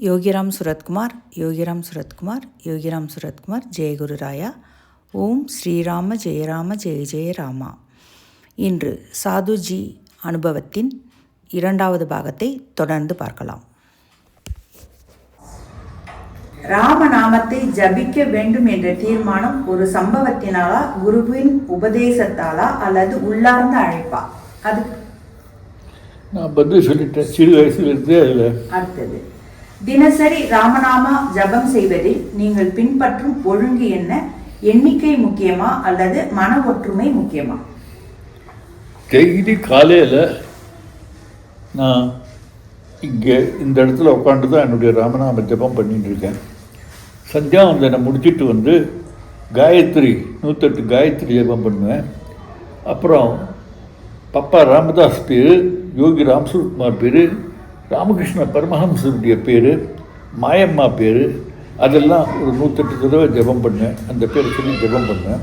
யோகிராம் சுரத்குமார் யோகிராம் சுரத்குமார் யோகிராம் சுரத்குமார் ஜெயகுரு ராயா. ஓம் ஸ்ரீராம ஜெயராம ஜெய ஜெய ராமா. இன்று சாதுஜி அனுபவத்தின் 2வது பாகத்தை தொடர்ந்து பார்க்கலாம். ராமநாமத்தை ஜபிக்க வேண்டும் என்ற தீர்மானம் ஒரு சம்பவத்தினாலா, குருவின் உபதேசத்தாலா அல்லது உள்ளார்ந்த அழைப்பா? அது நான் பதில் சொல்லிட்டேன். சிறு வயசுலேருந்து அதில் அடுத்தது, தினசரி ராமநாமா ஜபம் செய்வதில் நீங்கள் பின்பற்றும் ஒழுங்கு என்ன? எண்ணிக்கை முக்கியமா அல்லது மன ஒற்றுமை முக்கியமா? டெய்லி காலையில் நான் இங்கே இந்த இடத்துல உட்காந்து தான் என்னுடைய ராமநாம ஜபம் பண்ணிட்டு இருக்கேன். சந்தியாவந்தனை முடிச்சுட்டு வந்து காயத்ரி 108 காயத்ரி ஜபம் பண்ணுவேன். அப்புறம் பப்பா ராமதாஸ் பேர், யோகி ராம்சுகுமார் பேர், ராமகிருஷ்ண பரமஹம்சருடைய பேர், மாயம்மா பேர், அதெல்லாம் ஒரு 108 தடவை ஜபம் பண்ணேன். அந்த பேரை சொல்லி ஜபம் பண்ணேன்.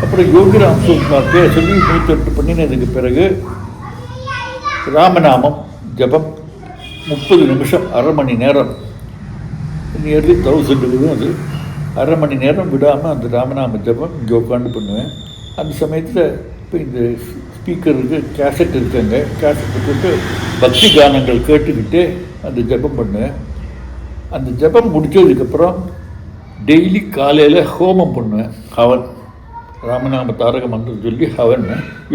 அப்புறம் யோகி ராம்சுகுமார் பேரை சொல்லி 108 பண்ணினதுக்கு பிறகு ராமநாமம் ஜபம் 30 நிமிஷம், அரை மணி நேரம், நியர்லி 1000 வரும். அது அரை மணி நேரம் விடாமல் அந்த ராமநாம ஜபம் இங்கே உட்காந்து பண்ணுவேன். அந்த சமயத்தில் இப்போ இந்த ஸ்பீக்கருக்கு கேசட் இருக்காங்க, கேசட்டை போட்டு பக்தி கானங்கள் கேட்டுக்கிட்டு அந்த ஜபம் பண்ணுவேன். அந்த ஜபம் முடித்ததுக்கப்புறம் டெய்லி காலையில் ஹோமம் பண்ணுவேன். ஹவன், ராமநாம தாரக மந்திரம் சொல்லி ஹவன்,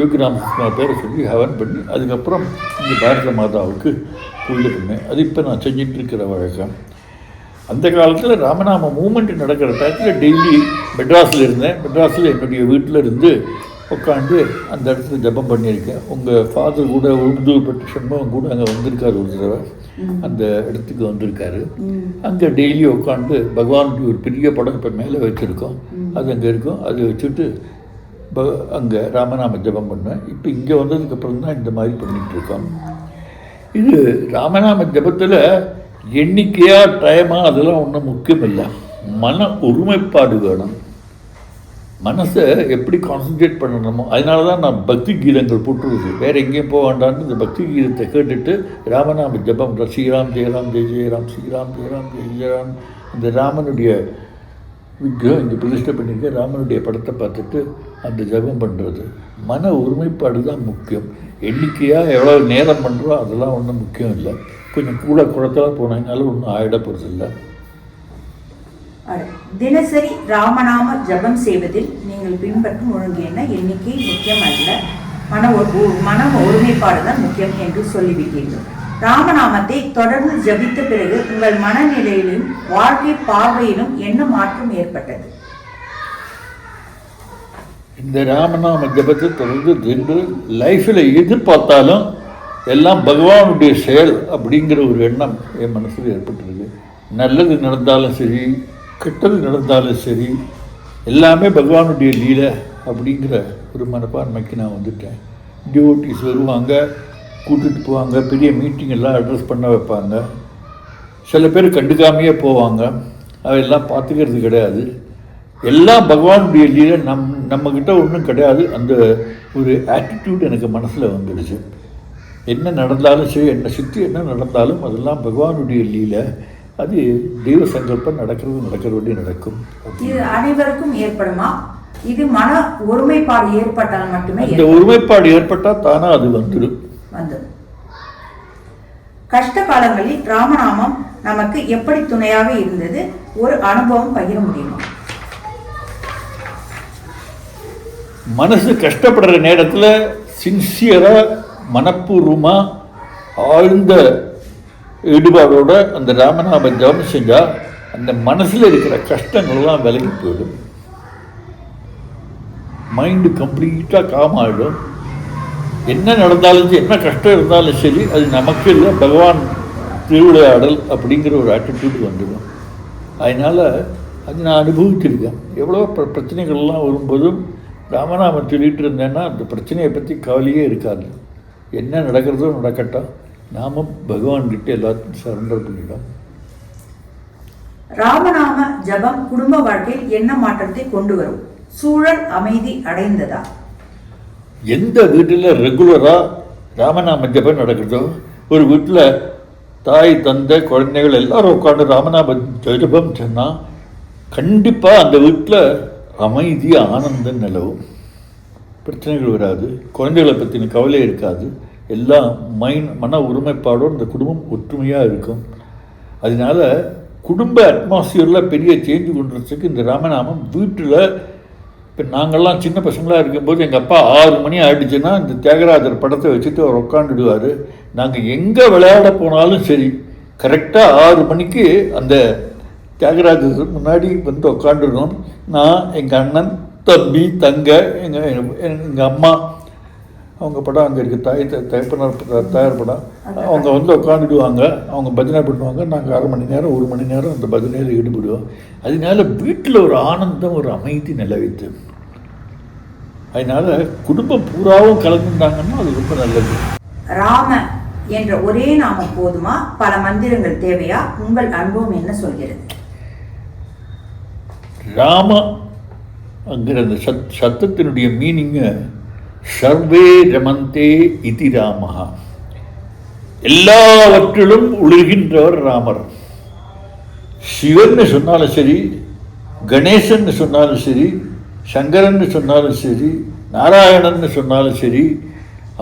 யோகி ராமகிருஷ்ணா பேரை சொல்லி ஹவன் பண்ணி அதுக்கப்புறம் இந்த பாரத மாதாவுக்கு பூஜை பண்ணுவேன். அது இப்போ நான் செஞ்சிட்டு இருக்கிற வழக்கம். அந்த காலத்தில் ராமநாம மூமெண்ட் நடக்கிற டயத்தில் டெய்லி மெட்ராஸில் இருந்தேன். மெட்ராஸில் என்னுடைய வீட்டில் இருந்து உட்காந்து அந்த இடத்துல ஜபம் பண்ணியிருக்கேன். உங்கள் ஃபாதர் கூட உருது பற்றி சண்முகம் கூட அங்கே வந்திருக்காரு, ஒரு தடவை அந்த இடத்துக்கு வந்திருக்காரு. அங்கே டெய்லி உட்காந்து பகவானுடைய ஒரு பெரிய படம் இப்போ மேலே வச்சுருக்கோம், அது அங்கே இருக்கும். அதை வச்சுட்டு அங்கே ராமநாம ஜபம் பண்ணுவேன். இப்போ இங்கே வந்ததுக்கப்புறம் தான் இந்த மாதிரி பண்ணிகிட்ருக்கோம். இது ராமநாம ஜபத்தில் எண்ணிக்கையாக டைமாக அதெல்லாம் ஒன்றும் முக்கியம் இல்லை. மன ஒருமைப்பாடு வேணும். மனசை எப்படி கான்சன்ட்ரேட் பண்ணணுமோ அதனால தான் நான் பக்தி கீதங்கள் போட்டுருது. வேறு எங்கேயும் போக வேண்டான்னு இந்த பக்தி கீதத்தை கேட்டுட்டு ராமநாம ஜபம், ஸ்ரீராம் ஜெயராம் ஜெய ஜெயராம், ஸ்ரீராம் ஜெயராம் ஜெய ஜெயராம், இந்த ராமனுடைய விக்கிரகம் இங்கே பிரதிஷ்டை பண்ணியிருக்கேன், ராமனுடைய படத்தை பார்த்துட்டு அந்த ஜபம் பண்ணுறது. மன ஒருமைப்பாடு தான் முக்கியம். எண்ணிக்கையாக எவ்வளோ நேரம் பண்ணுறோம் அதெல்லாம் ஒன்றும் முக்கியம் இல்லை. கொஞ்சம் கூட குளத்தெல்லாம் போனாங்கனாலும் ஒன்றும் ஆகிட போகிறது இல்லை. தினசரி ராமநாம ஜபம் செய்வதில் நீங்கள் பின்பற்றும் ஒழுங்கு என்ன? எண்ணிக்கை முக்கியம் அல்ல, மன ஒருமைப்பாடு தான் முக்கியம் என்று சொல்லிவிட்டீர்கள். ராமநாமத்தை தொடர்ந்து ஜபித்த பிறகு உங்கள் மனநிலையிலும் வாழ்க்கை பார்வையிலும் என்ன மாற்றம் ஏற்பட்டது? இந்த ராமநாம ஜபத்தை தொடர்ந்து ரெண்டு லைஃப்பில் எது பார்த்தாலும் எல்லாம் பகவானுடைய செயல் அப்படிங்கிற ஒரு எண்ணம் என் மனசில் ஏற்பட்டிருக்கு. நல்லது நடந்தாலும் சரி, கெட்டது நடந்தாலும் சரி, எல்லாமே பகவானுடைய லீலை அப்படிங்கிற ஒரு மனப்பான்மைக்கு நான் வந்துட்டேன். டிவோட்டிஸ் வருவாங்க, கூட்டிகிட்டு போவாங்க, பெரிய மீட்டிங் எல்லாம் அட்ரஸ் பண்ண வைப்பாங்க. சில பேர் கண்டுக்காமையே போவாங்க, அதெல்லாம் பார்த்துக்கிறது கிடையாது. எல்லாம் பகவானுடைய லீலை, நம்மக்கிட்ட ஒன்றும் கிடையாது. அந்த ஒரு ஆட்டிடியூட் எனக்கு மனசில் வந்துடுச்சு. என்ன நடந்தாலும் சரி, என்னை சுற்றி என்ன நடந்தாலும் அதெல்லாம் பகவானுடைய லீலை, அது தெய்வ சங்கல்பம் நடக்கிறது நடக்கும். இது அனைவருக்கும் ஏற்படுமா? இது மன ஒருமைப்பாடு ஏற்பட்டால் மட்டுமே. இந்த ஒருமைப்பாடு ஏற்பட்டால் தானா அது வந்துடும். கஷ்ட காலங்களில் ராமநாமம் நமக்கு எப்படி துணையாக இருந்தது? ஒரு அனுபவம் பகிர முடியுமா? மனசு கஷ்டப்படுற நேரத்தில் சின்சியராக, மனப்பூர்வமாக, ஆழ்ந்த ஈடுபாடோட அந்த ராமநாம ஜபம் செஞ்சால் அந்த மனசில் இருக்கிற கஷ்டங்கள்லாம் விலகி போயிடும். மைண்டு கம்ப்ளீட்டாக காம் ஆகிடும். என்ன நடந்தாலும் சரி, என்ன கஷ்டம் இருந்தாலும் சரி, அது நமக்கு இல்லை, பகவான் திருவிளையாடல் அப்படிங்கிற ஒரு ஆட்டிடியூட் வந்துடும். அதனால் அது நான் அனுபவிச்சிருக்கேன். எவ்வளோ பிரச்சனைகள்லாம் வரும்போதும் ராமநாமம் சொல்லிகிட்டு இருந்தேன்னா அந்த பிரச்சனையை பற்றி கவலையே இருக்காது. என்ன நடக்கிறதோ நடக்கட்டும், நாமும் பகவான்கிட்ட எல்லாத்தையும் சரண்டர் பண்ணிட்டோம். ராமநாம ஜபம் குடும்ப வாழ்க்கையில் என்ன மாற்றத்தை கொண்டு வரும்? சூழல் அமைதி அடைந்ததா? எந்த வீட்டில் ரெகுலராக ராமநாம ஜபம் நடக்குதோ, ஒரு வீட்டில் தாய் தந்தை குழந்தைகள் எல்லாரும் உட்காந்து ராமநாம ஜபம் சொன்னால் கண்டிப்பாக அந்த வீட்டில் அமைதி ஆனந்தம் நிலவும், பிரச்சனைகள் வராது, குழந்தைகளை பற்றின கவலை இருக்காது, எல்லாம் மன ஒருமைப்பாடோடு இந்த குடும்பம் ஒற்றுமையாக இருக்கும். அதனால குடும்ப அட்மாஸ்பியரில் பெரிய சேஞ்சு கொண்டுறதுக்கு இந்த ராமநாமம் வீட்டில் இப்போ நாங்கள்லாம் சின்ன பசங்களாக இருக்கும்போது எங்கள் அப்பா 6 மணி ஆகிடுச்சுன்னா இந்த தியாகராஜர் படத்தை வச்சுட்டு அவர் உட்காந்துடுவார். நாங்கள் எங்கே விளையாட போனாலும் சரி கரெக்டாக 6 மணிக்கு அந்த தியாகராஜர் முன்னாடி வந்து உட்காந்துருக்கோம். நான், எங்கள் அண்ணன், தம்பி, தங்கை, எங்கள் அம்மா, அவங்க படம் அங்கே இருக்குது, தயார் படம், அவங்க வந்து உட்காந்துடுவாங்க, அவங்க பஜனை பண்ணுவாங்க. நாங்கள் 1/2 மணி நேரம் 1 மணி நேரம் அந்த பஜனையில் ஈடுபடுவோம். அதனால வீட்டில் ஒரு ஆனந்தம், ஒரு அமைதி நிலவித்து. அதனால குடும்பம் பூராவும் கலந்துட்டாங்கன்னா அது ரொம்ப நல்லது. ராம என்ற ஒரே நாமம் போதுமா, பல மந்திரங்கள் தேவையா? உங்கள் அனுபவம் என்ன சொல்கிறது? ராம அங்கிற அந்த சத்தத்தினுடைய மீனிங்கு சர்வே ரமந்தே இதி ராமஹா, எல்லாவற்றிலும் ஒளிர்கின்றவர் ராமர். சிவன் சொன்னாலும் சரி, கணேசன் சொன்னாலும் சரி, சங்கரன் சொன்னாலும் சரி, நாராயணன் சொன்னாலும் சரி,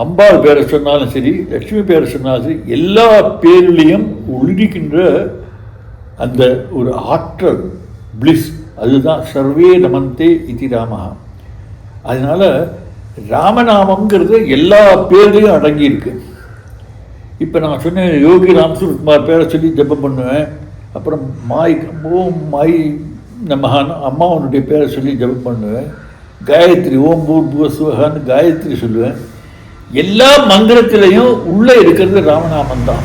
அம்பாள் பேரை சொன்னாலும் சரி, லட்சுமி பேரை சொன்னாலும் சரி, எல்லா பேரிலையும் ஒளிர்கின்ற அந்த ஒரு ஆற்றல், பிளிஸ், அதுதான் சர்வே ரமந்தே இதி ராமஹா. அதனால ராமநாமங்கிறது எல்லா பேர்லையும் அடங்கியிருக்கு. இப்போ நான் சொன்னேன், யோகி ராம்சுரத்குமார் பேரை சொல்லி ஜபம் பண்ணுவேன். அப்புறம் ஓம் மாய் நமஹான்னு அம்மாவனுடைய பேரை சொல்லி ஜபம் பண்ணுவேன். காயத்ரி, ஓம் பூர்புவஸ்வகான்னு காயத்ரி சொல்லுவேன். எல்லா மந்திரத்திலையும் உள்ளே இருக்கிறது ராமநாமம் தான்.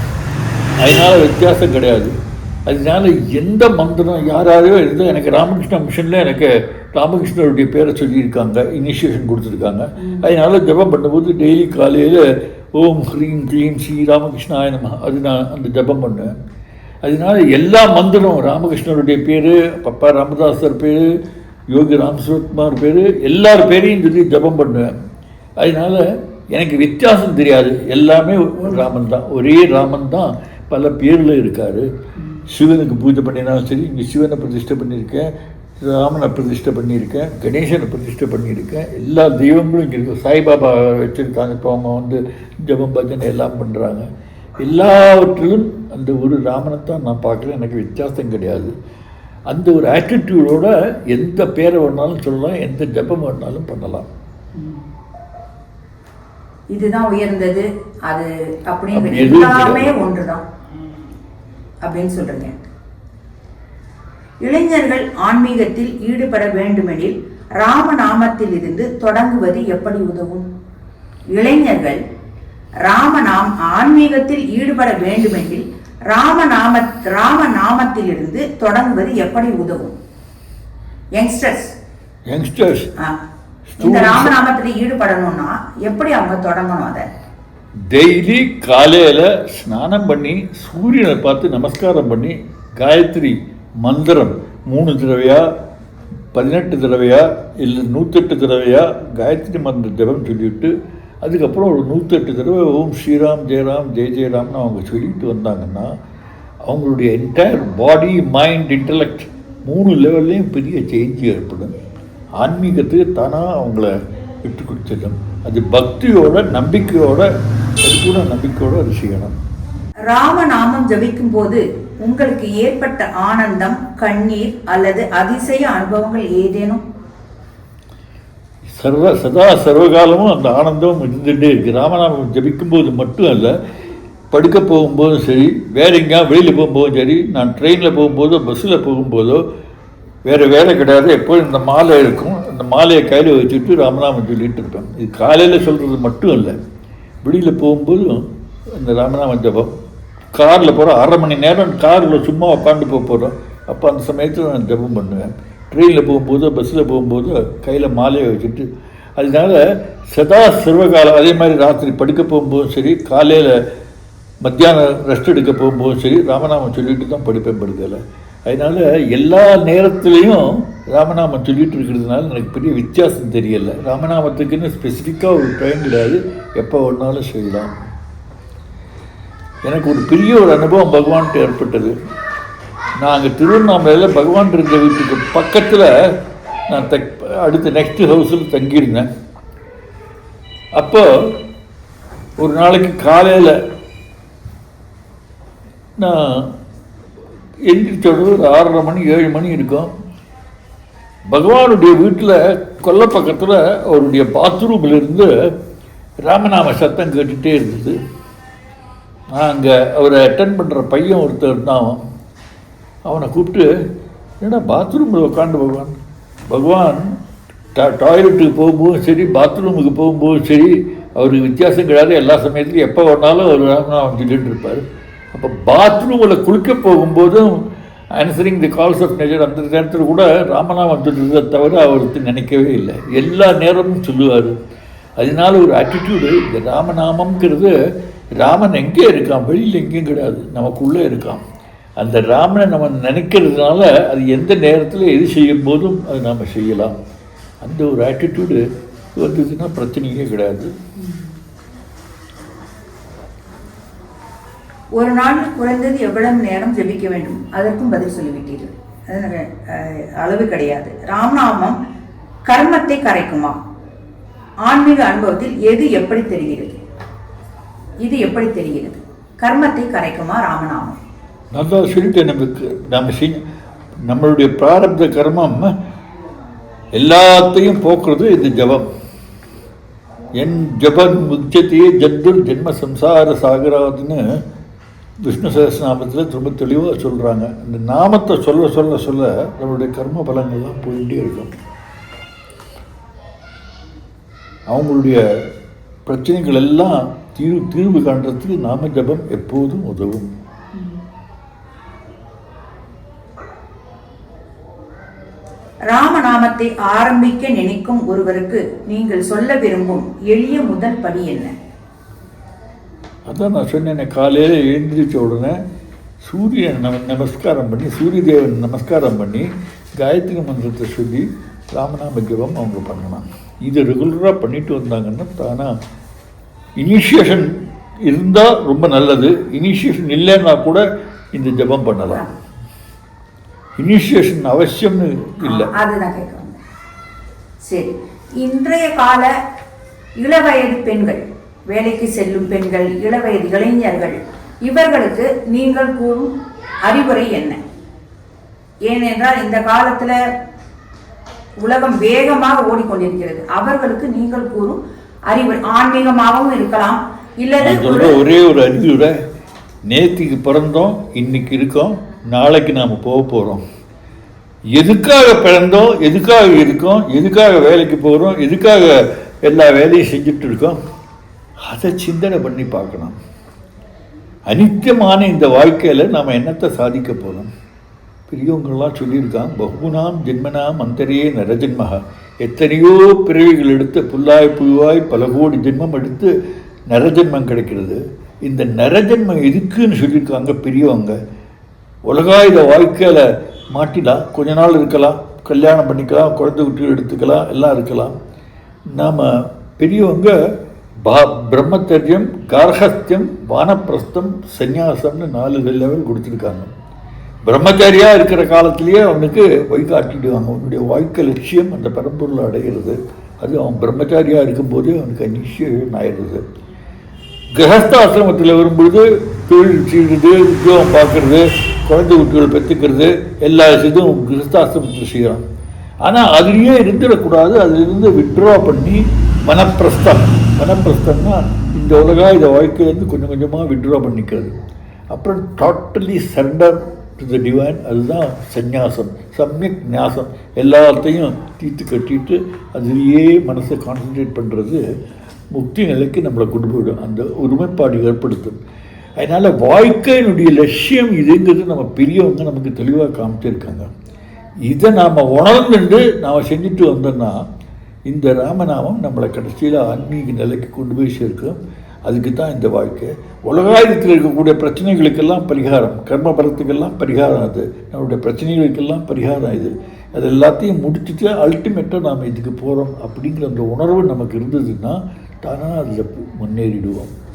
அதனால் வித்தியாசம் கிடையாது. அதனால எந்த மந்திரம் யாராரையோ இருந்தால், எனக்கு ராமகிருஷ்ண மிஷனில் எனக்கு ராமகிருஷ்ணருடைய பேரை சொல்லியிருக்காங்க, இனிஷியேஷன் கொடுத்துருக்காங்க. அதனால ஜபம் பண்ணும்போது டெய்லி காலையில் ஓம் ஹ்ரீம் க்ளீம் ஸ்ரீ ராமகிருஷ்ணாய நம, அது நான் அந்த ஜபம் பண்ணுவேன். அதனால எல்லா மந்திரம், ராமகிருஷ்ணருடைய பேர், பப்பா ராமதாசர் பேர், யோகி ராம்சுரத்குமார் பேர், எல்லார் பேரையும் சொல்லி ஜபம் பண்ணுவேன். அதனால எனக்கு வித்தியாசம் தெரியாது, எல்லாமே ராமன் தான், ஒரே ராமன் தான் பல பேரில் இருக்கார். சிவனுக்கு பூஜை பண்ணினாலும் சரி, இங்கே சிவனை பிரதிஷ்டை பண்ணியிருக்கேன், ராமனை பிரதிஷ்டை பண்ணியிருக்கேன், கணேசனை பிரதிஷ்டை பண்ணியிருக்கேன், எல்லா தெய்வங்களும் இங்கே இருக்குது. சாய்பாபா வச்சுருக்காங்க, இப்போ அவங்க வந்து ஜபம் பஜனை எல்லாம் பண்ணுறாங்க. எல்லாவற்றிலும் அந்த ஒரு ராமனைத்தான் நான் பார்க்குறேன், எனக்கு வித்தியாசம் கிடையாது. அந்த ஒரு ஆட்டிடியூடோட எந்த பேரை வேணாலும் சொல்லலாம், எந்த ஜபம் வேணாலும் பண்ணலாம். இதுதான் உயர்ந்தது, அது அப்படின்னு எல்லாமே ஒன்றுதான் அப்படின்னு சொல்றீங்க. இளைஞர்கள் ஆன்மீகத்தில் ஈடுபட வேண்டுமெனில் ராமநாமத்தில் இருந்து தொடங்குவது எப்படி உதவும்? இளைஞர்கள் ஆன்மீகத்தில் ஈடுபட வேண்டுமெனில் ராமநாமத்தில் இருந்து தொடங்குவது எப்படி உதவும்? யங்ஸ்டர்ஸ் இந்த ராமநாமத்தில் ஈடுபடணும்னா எப்படி அவங்க தொடங்கணும்? அதை டெய்லி காலையில் ஸ்நானம் பண்ணி சூரியனை பார்த்து நமஸ்காரம் பண்ணி காயத்ரி மந்திரம் 3 தடவையா 18 தடவையா இல்லை 108 தடவையா காயத்ரி மந்திர ஜபம் சொல்லிவிட்டு அதுக்கப்புறம் ஒரு 108 தடவை ஓம் ஸ்ரீராம் ஜெயராம் ஜெய ஜெயராம்னு அவங்க சொல்லிட்டு வந்தாங்கன்னா அவங்களுடைய என்டையர் பாடி, மைண்ட், இன்டலெக்ட் 3 லெவல்லையும் பெரிய சேஞ்ச் ஏற்படும். ஆன்மீகத்துக்கு தானாக அவங்கள விட்டு கொடுத்துடும். அது பக்தியோட நம்பிக்கையோட அது செய்யணும். ராமநாமம் ஜபிக்கும் போது உங்களுக்கு ஏற்பட்ட ஆனந்தம், கண்ணீர் அல்லது அதிசய அனுபவங்கள் ஏதேனும்? சதா சர்வகாலமும் அந்த ஆனந்தம் இருந்துகிட்டே இருக்குது. ராமநாமம் ஜபிக்கும் போது மட்டும் அல்ல, படுக்க போகும்போதும் சரி, வேற எங்கேயா வெளியில் போகும்போதும் சரி, நான் ட்ரெயினில் போகும்போதோ பஸ்ஸில் போகும்போதோ வேறு கிடையாது. எப்போதும் இந்த மாலை இருக்கும், அந்த மாலையை கையில் வச்சுட்டு ராமநாமம் சொல்லிகிட்டு இருப்பேன். இது காலையில் சொல்கிறது மட்டும் இல்லை, வெளியில் போகும்போதும் இந்த ராமநாம ஜபம். காரில் போகிறோம், 1/2 மணி நேரம் காரில் சும்மா உட்காந்து போகிறோம், அப்போ அந்த சமயத்தில் நான் ஜபம் பண்ணுவேன். ட்ரெயினில் போகும்போது பஸ்ஸில் போகும்போது கையில் மாலையை வச்சுட்டு. அதனால சதா சர்வகாலம். அதே மாதிரி ராத்திரி படுக்க போகும்போதும் சரி, காலையில் மத்தியானம் ரெஸ்ட் எடுக்க போகும்போதும் சரி, ராமநாமம் சொல்லிட்டு தான் படுப்பேன் படுக்கலை. அதனால் எல்லா நேரத்துலேயும் ராமநாமம் சொல்லிகிட்டு இருக்கிறதுனால எனக்கு பெரிய வித்தியாசம் தெரியலை. ராமநாமத்துக்குன்னு ஸ்பெசிஃபிக்காக ஒரு டைம் கிடையாது, எப்போ ஒன்றாலும் செய்யலாம். எனக்கு ஒரு பெரிய ஒரு அனுபவம் பகவான்கிட்ட ஏற்பட்டது. நான் அங்கே திருவண்ணாமலையில் பகவான் இருந்த வீட்டுக்கு பக்கத்தில் நான் அடுத்த நெக்ஸ்ட் ஹவுஸில் தங்கியிருந்தேன். அப்போ ஒரு நாளைக்கு காலையில் நான் எந்திரிச்சோடு ஒரு 6:30 மணி 7 மணி இருக்கும். பகவானுடைய வீட்டில் கொல்லை பக்கத்தில் அவருடைய பாத்ரூமிலிருந்து ராமநாம சத்தம் கேட்டுகிட்டே இருந்தது. நான் அங்கே அவரை அட்டென்ட் பண்ணுற பையன் ஒருத்தர் இருந்தான். அவனை கூப்பிட்டு, ஏன்னா பாத்ரூமில் உட்காந்து பகவான் டாய்லெட்டுக்கு போகும்போதும் சரி, பாத்ரூமுக்கு போகும்போதும் சரி, அவருக்கு வித்தியாசம் கிடையாது. எல்லா சமயத்துலையும் எப்போ வேணாலும் அவர் ராமநாமம் சொல்லிட்டு இருப்பார். அப்போ பாத்ரூமில் குளிக்க போகும்போதும் answering the calls of nature அந்த நேரத்தில் கூட ராமநாமம் சொல்கிறத தவிர அவருக்கு நினைக்கவே இல்லை. எல்லா நேரமும் சொல்லுவார். அதனால ஒரு ஆட்டிடியூடு, இந்த ராமநாமங்கிறது ராமன் எங்கே இருக்கான், வெளியில் எங்கேயும் கிடையாது, நமக்குள்ளே இருக்கான். அந்த ராமனை நம்ம நினைக்கிறதுனால அது எந்த நேரத்தில் எது செய்யும் போதும் அது நாம் செய்யலாம். அந்த ஒரு ஆட்டிடியூடு வந்ததுன்னா பிரச்சனையே கிடையாது. ஒரு நாள் குறைந்தது எவ்வளவு நேரம் ஜெபிக்க வேண்டும், அதற்கும் பதில் சொல்லிவிட்டீர்கள். அளவு கிடையாது. ராமநாமம் கர்மத்தை கரைக்குமா? ஆன்மீக அனுபவத்தில் எது எப்படி தெரிகிறது? இது எப்படி தெரிகிறது? கர்மத்தை கரைக்குமா ராமநாமம்? நல்லா சொல்லிட்டு நமக்கு நம்மளுடைய பிராரப்த கர்மம் எல்லாத்தையும் போக்குறது இந்த ஜபம். என் ஜபன் முச்சத்தையே ஜந்துர் ஜென்ம சம்சார சாகராதுன்னு விஷ்ணு சஹஸ்ரநாமத்தில் ரொம்ப தெளிவாக சொல்கிறாங்க. இந்த நாமத்தை சொல்ல சொல்ல சொல்ல நம்மளுடைய கர்ம பலங்கள்லாம் போயிட்டே இருக்கும். அவங்களுடைய பிரச்சனைகள் எல்லாம் தீர்வு காண்றதுக்கு நாம ஜபம் எப்போதும் உதவும். ராமநாமத்தை ஆரம்பிக்க நினைக்கும் ஒருவருக்கு நீங்கள் சொல்ல விரும்பும் எளிய முதல் படி என்ன? அதான் நான் சொன்னேன், காலையில் எழுந்திரிச்ச உடனே சூரியன் நமஸ்காரம் பண்ணி, சூரிய தேவன் நமஸ்காரம் பண்ணி, காயத்ரி மந்திரத்தை சொல்லி ராமநாம ஜபம் அவங்க பண்ணலாம். இதை ரெகுலராக பண்ணிட்டு வந்தாங்கன்னா தானாக இனிஷியேஷன் இருந்தால் ரொம்ப நல்லது. இனிஷியேஷன் இல்லைன்னா கூட இந்த ஜபம் பண்ணலாம். இனிஷியேஷன் அவசியம்னு இல்லை. அதுதான் கேட்கணும். சரி, இன்றைய கால இளவயது பெண்கள், வேலைக்கு செல்லும் பெண்கள், இளவயது இளைஞர்கள், இவர்களுக்கு நீங்கள் கூறும் அறிவுரை என்ன? ஏனென்றால் இந்த காலத்தில் உலகம் வேகமாக ஓடிக்கொண்டிருக்கிறது. அவர்களுக்கு நீங்கள் கூறும் அறிவுரை ஆன்மீகமாகவும் இருக்கலாம், இல்லது ஒரே ஒரு அறிவுரை, நேற்றுக்கு பிறந்தோம், இன்னைக்கு இருக்கோம், நாளைக்கு நாம் போக போகிறோம். எதுக்காக பிறந்தோம், எதுக்காக இருக்கோம், எதுக்காக வேலைக்கு போகிறோம், எதுக்காக எல்லா வேலையும் செஞ்சுட்டு இருக்கோம், அதை சிந்தனை பண்ணி பார்க்கணும். அனித்தியமான இந்த வாழ்க்கையில் நாம் என்னத்தை சாதிக்க போகிறோம்? பெரியவங்கள்லாம் சொல்லியிருக்காங்க, பகுனாம் ஜென்மனாம் அந்தரையே நரஜென்மகா. எத்தனையோ பிறவிகள் எடுத்து புல்லாய் புழுவாய் பல கோடி ஜென்மம் எடுத்து நரஜென்மம் கிடைக்கிறது. இந்த நரஜென்மம் எதுக்குன்னு சொல்லியிருக்காங்க பெரியவங்க. உலகாயுத வாழ்க்கையில் மாட்டிலாம், கொஞ்ச நாள் இருக்கலாம், கல்யாணம் பண்ணிக்கலாம், குழந்தை குட்டி எடுத்துக்கலாம், எல்லாம் இருக்கலாம். நாம் பெரியவங்க பிரம்மச்சரியம், கார்ஹஸ்தியம், வானப்பிரஸ்தம், சந்நியாசம்னு 4 லெவல் கொடுத்துருக்காங்க. பிரம்மச்சாரியாக இருக்கிற காலத்திலேயே அவனுக்கு வழிகாட்டிடுவாங்க. அவனுடைய வாழ்க்கை லட்சியம் அந்த பரம்பொருளை அடைகிறது. அது அவன் பிரம்மச்சாரியாக இருக்கும்போதே அவனுக்கு நிச்சயம் ஆயிடுறது. கிரகஸ்தாசிரமத்தில் வரும்பொழுது தொழில் செய்கிறது, உத்தியோகம் பார்க்கறது, குழந்தை குட்டிகள் பெற்றுக்கிறது, எல்லா இதுவும் கிரகஸ்தாசிரமத்தில் செய்கிறான். ஆனால் அதுலேயே இருந்துடக்கூடாது. அதிலிருந்து வித்ட்ரா பண்ணி மனப்பிரஸ்தம்னா இந்த உலகாயுத வாழ்க்கையிலேருந்து கொஞ்சம் கொஞ்சமாக வித்ட்ரா பண்ணிக்கிறது. அப்புறம் totally surrender to the divine. அதுதான் சந்நியாசம், சமயக் ஞாசம். எல்லாத்தையும் தீர்த்து கட்டிட்டு அதுலேயே மனசை கான்சன்ட்ரேட் பண்ணுறது முக்தி நிலைக்கு நம்மளை கொண்டு போயிடும். அந்த ஒருமைப்பாடு ஏற்படுத்தும். அதனால் வாழ்க்கையினுடைய லட்சியம் இதுங்கிறது நம்ம பெரியவங்க நமக்கு தெளிவாக காமிச்சிருக்காங்க. இதை நாம் உணர்ந்துட்டு நாம் செஞ்சுட்டு வந்தோம்னா இந்த ராமநாமம் நம்மளை கடைசியில் ஆன்மீக நிலைக்கு கொண்டு போய் சேர்க்கும். அதுக்கு தான் இந்த வாழ்க்கை. உலகாயுதத்தில் இருக்கக்கூடிய பிரச்சனைகளுக்கெல்லாம் பரிகாரம், கர்ம பலத்துக்கெல்லாம் பரிகாரம். அது நம்மளுடைய பிரச்சனைகளுக்கெல்லாம் பரிகாரம். இது அது எல்லாத்தையும் முடிச்சுட்டு அல்டிமேட்டாக நாம் இதுக்கு போகிறோம் அப்படிங்கிற அந்த உணர்வு நமக்கு இருந்ததுன்னா தானாக அதில் முன்னேறிடுவோம்.